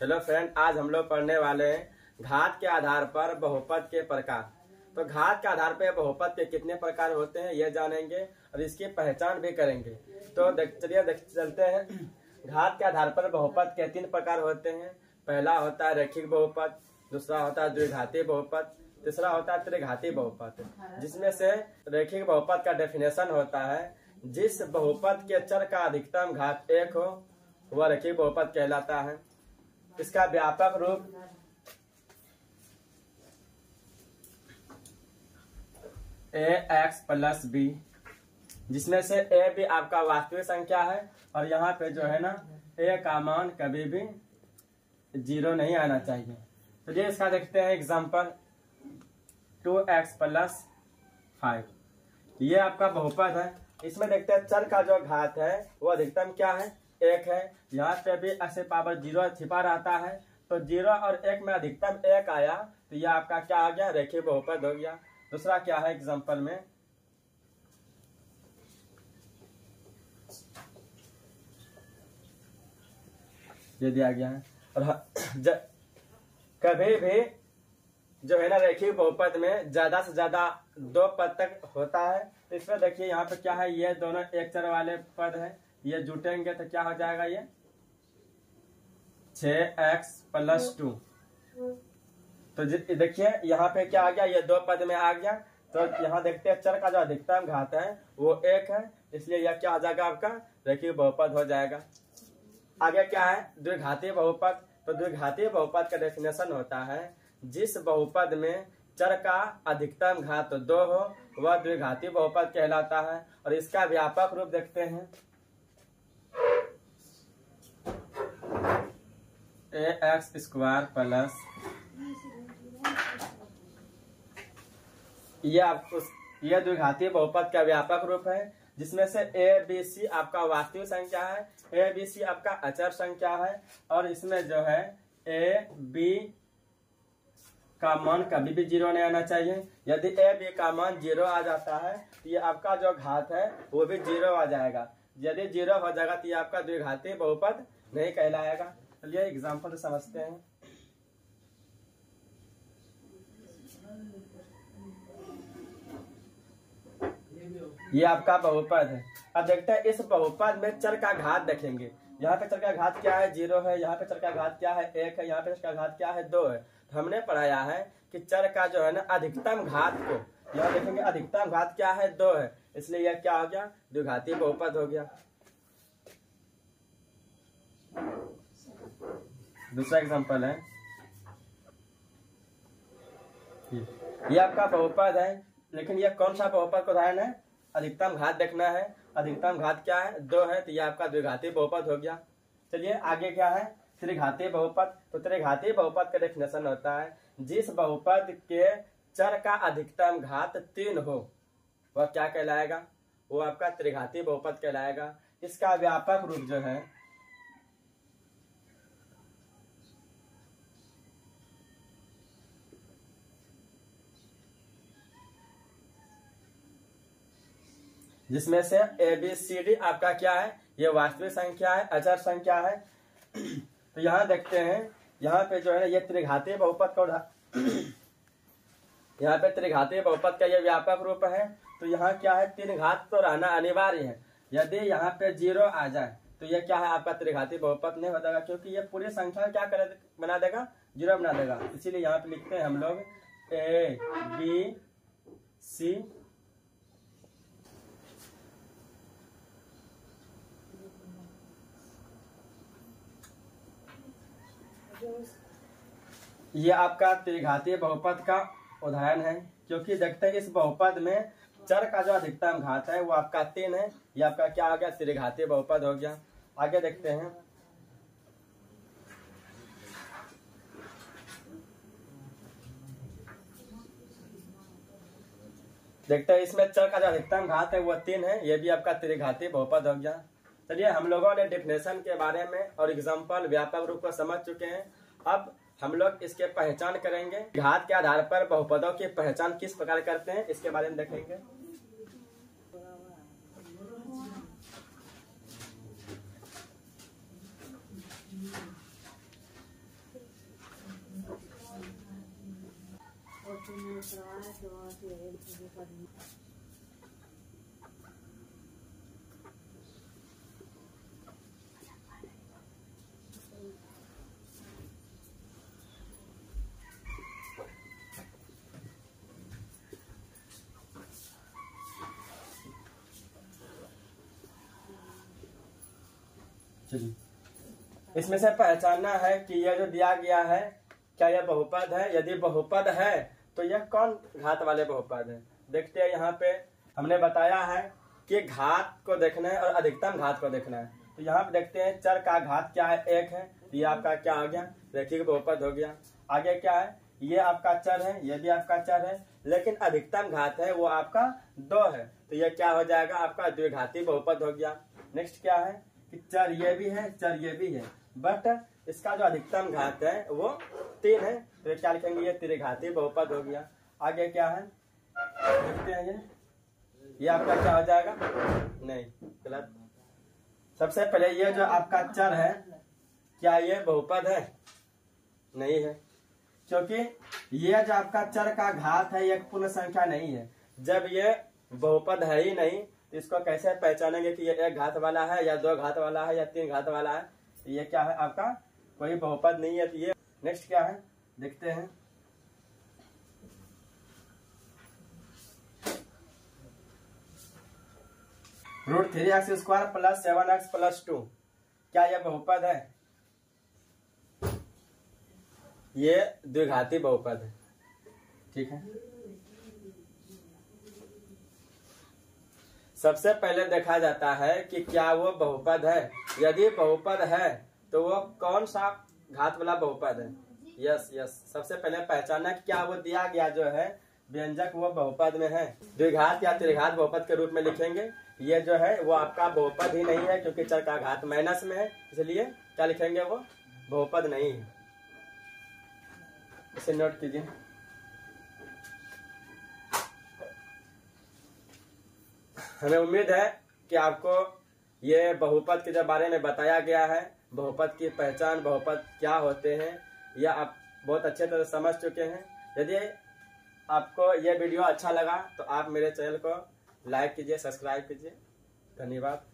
Hello friend, आज हम लोग पढ़ने वाले हैं घात के आधार पर बहुपद के प्रकार। तो घात के आधार पर बहुपद के कितने प्रकार होते हैं यह जानेंगे और इसकी पहचान भी करेंगे। तो चलिए चलते हैं। घात के आधार पर बहुपद के 3 प्रकार होते हैं। पहला होता है रैखिक बहुपद, दूसरा होता है द्विघाती बहुपद, तीसरा होता है त्रिघाती बहुपद। जिसमें से रैखिक बहुपद का डेफिनेशन होता है जिस बहुपद के चर का अधिकतम घात 1 हो वह रैखिक बहुपद कहलाता है। इसका व्यापक रूप ax + b, जिसमें से a भी आपका वास्तविक संख्या है और यहाँ पे जो है ना a का मान कभी भी 0 नहीं आना चाहिए। तो ये इसका देखते हैं एग्जांपल 2x + 5। ये आपका बहुपद है। इसमें देखते हैं चर का जो घात है वो अधिकतम क्या है 1 है। यहाँ पे भी x⁻0 छिपा रहता है तो 0 और 1 में अधिकतम 1 आया तो यह आपका क्या आ गया रैखिक बहुपद हो गया। दूसरा क्या है एग्जांपल में ये दिया गया है। और कभी भी जो है ना रैखिक बहुपद में ज्यादा से ज्यादा 2 पद तक होता है। तो इसमें देखिए यहाँ पे क्या है, ये दोनों एक चर वाले पद है, ये जुटेंगे तो क्या हो जाएगा ये 6x + 2। तो देखिए यहाँ पे क्या आ गया, ये 2 पद में आ गया। तो यहाँ देखते हैं चर का जो अधिकतम घात है वो 1 है, इसलिए यह क्या हो जाएगा आपका रैखिक बहुपद हो जाएगा। आगे क्या है द्विघाती बहुपद। तो द्विघाती बहुपद का डेफिनेशन होता है जिस बहुपद में चर का अधिकतम घात 2 हो वह द्विघाती बहुपद कहलाता है। और इसका व्यापक रूप देखते हैं ax² यह द्विघाती बहुपद का व्यापक रूप है, जिसमें से a b c आपका वास्तविक संख्या है, a b c आपका अचर संख्या है। और इसमें जो है a b का मान कभी भी 0 नहीं आना चाहिए। यदि a b का मान 0 आ जाता है तो ये आपका जो घात है वो भी 0 आ जाएगा। यदि 0 हो जाएगा तो ये आपका द्विघाती बहुपद नहीं कहलाएगा। चलिए एग्जाम्पल समझते हैं। ये आपका बहुपद है। अब देखते हैं इस बहुपद में चर का घात देखेंगे। यहाँ पे चर का घात क्या है 0 है, यहाँ पे चर का घात क्या है 1 है, यहाँ पे चर का घात क्या है 2 है। तो हमने पढ़ाया है कि चर का जो है ना अधिकतम घात को यहाँ देखेंगे, अधिकतम घात क्या है 2 है, इसलिए यह क्या हो गया द्विघाती बहुपद हो गया। दूसरा एग्जांपल है, ये आपका बहुपद है, लेकिन यह कौन सा बहुपद का उदाहरण है, अधिकतम घात देखना है। अधिकतम घात क्या है 2 है, तो यह आपका द्विघाती बहुपद हो गया। चलिए आगे क्या है त्रिघाती बहुपद। तो त्रिघाती बहुपद का डेफिनेशन होता है जिस बहुपद के चर का अधिकतम घात 3 हो वह क्या कहलाएगा, वो आपका त्रिघाती बहुपद कहलाएगा। इसका व्यापक रूप जो है जिसमें से a b c d आपका क्या है ये वास्तविक संख्या है, अचर संख्या है। तो यहाँ देखते हैं यहाँ पे जो है ये त्रिघाती बहुपद का यहाँ पे त्रिघाती बहुपद का ये व्यापक रूप है। तो यहाँ क्या है 3 घात तो रहना अनिवार्य है। यदि यहाँ पे 0 आ जाए तो ये क्या है आपका त्रिघाती बहुपद नहीं हो जाएगा, क्योंकि ये पूरी संख्या क्या कर बना देगा 0 बना देगा। इसीलिए यहाँ पे लिखते हैं हम लोग a b c। ये आपका त्रिघाती बहुपद का उदाहरण है, क्योंकि देखते हैं इस बहुपद में चर का जो अधिकतम घात है वो आपका 3 है। ये आपका क्या हो गया त्रिघाती बहुपद हो गया। आगे देखते हैं इसमें चर का जो अधिकतम घात है वो 3 है, ये भी आपका त्रिघाती बहुपद हो गया। चलिए हम लोगों ने डेफिनेशन के बारे में और एग्जाम्पल व्यापक रूप को समझ चुके हैं। अब हम लोग इसके पहचान करेंगे। घात के आधार पर बहुपदों की पहचान किस प्रकार करते हैं इसके बारे में देखेंगे। इसमें से पहचानना है कि यह जो दिया गया है क्या यह बहुपद है। यदि बहुपद है तो यह कौन घात वाले बहुपद है। देखते हैं यहाँ पे हमने बताया है कि घात को देखना है और अधिकतम घात को देखना है। तो यहाँ पे देखते हैं चर का घात क्या है, 1 है, तो ये आपका क्या हो गया, रैखिक बहुपद हो गया। आगे क्या है, ये आपका चर है, ये भी आपका चर है, लेकिन अधिकतम घात है वो आपका 2 है, तो ये क्या हो जाएगा, आपका द्विघाती बहुपद हो गया। नेक्स्ट क्या है कि चर ये भी है, चर ये भी है, बट इसका जो अधिकतम घात है वो 3 है, तो ये क्या लिखेंगे, ये त्रिघाती बहुपद हो गया। आगे क्या है देखते हैं, ये आपका क्या हो जाएगा, नहीं गलत। सबसे पहले ये जो आपका चर है क्या ये बहुपद है, नहीं है, क्योंकि ये जो आपका चर का घात है ये एक पूर्ण संख्या नहीं है। जब ये बहुपद है ही नहीं तो इसको कैसे पहचानेंगे कि ये 1 घात वाला है या 2 घात वाला है या 3 घात वाला है। ये क्या है, आपका कोई बहुपद नहीं है। तो ये नेक्स्ट क्या है देखते हैं, √3x² + 7x + 2, क्या यह बहुपद है, ये द्विघाती बहुपद है। ठीक है, सबसे पहले देखा जाता है कि क्या वो बहुपद है। यदि बहुपद है तो वो कौन सा घात वाला बहुपद है। यस यस, सबसे पहले पहचानना क्या वो दिया गया जो है व्यंजक वो बहुपद में है। द्विघात या त्रिघात बहुपद के रूप में लिखेंगे। ये जो है वो आपका बहुपद ही नहीं है, क्योंकि चर का घात माइनस में है, इसलिए क्या लिखेंगे, वो बहुपद नहीं है। इसे नोट कीजिए। हमें उम्मीद है कि आपको ये बहुपद के बारे में बताया गया है, बहुपद की पहचान, बहुपद क्या होते हैं, यह आप बहुत अच्छे तरह समझ चुके हैं। यदि आपको ये वीडियो अच्छा लगा तो आप मेरे चैनल को लाइक कीजिए, सब्सक्राइब कीजिए। धन्यवाद।